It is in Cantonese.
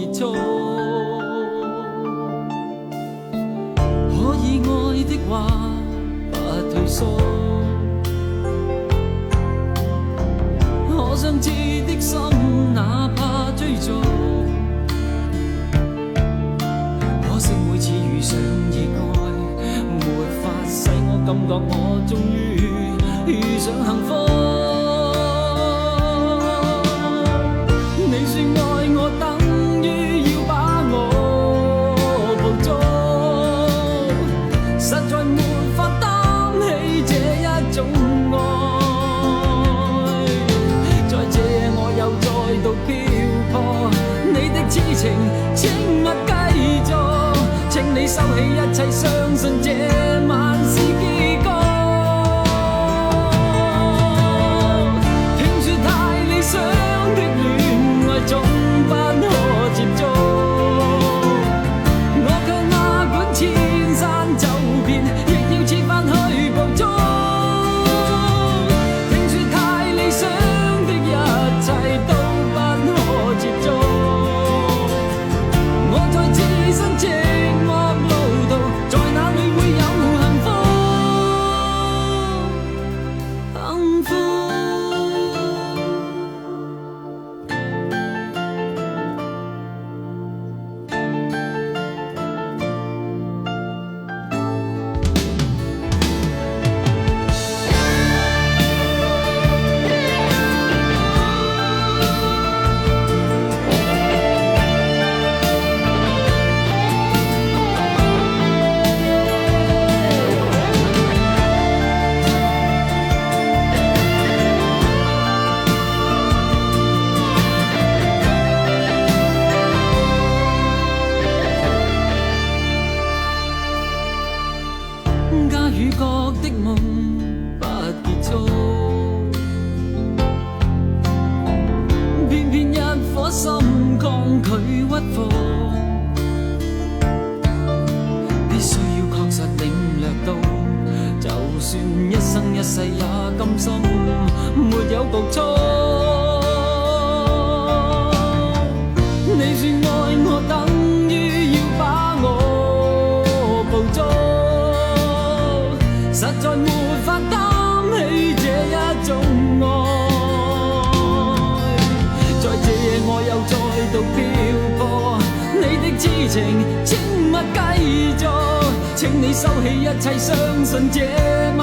結束。可以愛的話，不退縮。可想知的心，哪怕追逐。可惜每次遇上意外，沒法使我感覺我終於遇上幸福。你說愛我，等於要把我捕捉，實在沒法擔起這一種愛。在這夜我又再度漂泊，你的痴情請勿繼續，請你收起一切，相信這晚是結局。聽說太理想的戀愛總不可接觸，我卻哪管千山走遍，亦要設法去捕捉。聽說太理想的一切都不可接觸，我在自身寂寞路途，在哪裏會有幸福？幸福。家與國的夢不結束，偏偏一顆心抗拒屈服，必須要確實領略到，就算一生一世也甘心沒有局促。你說愛我，等於要把我捕捉，實在沒法擔起這一種愛。在這夜我又再度漂泊，你的痴情請勿繼續，請你收起一切，相信這晚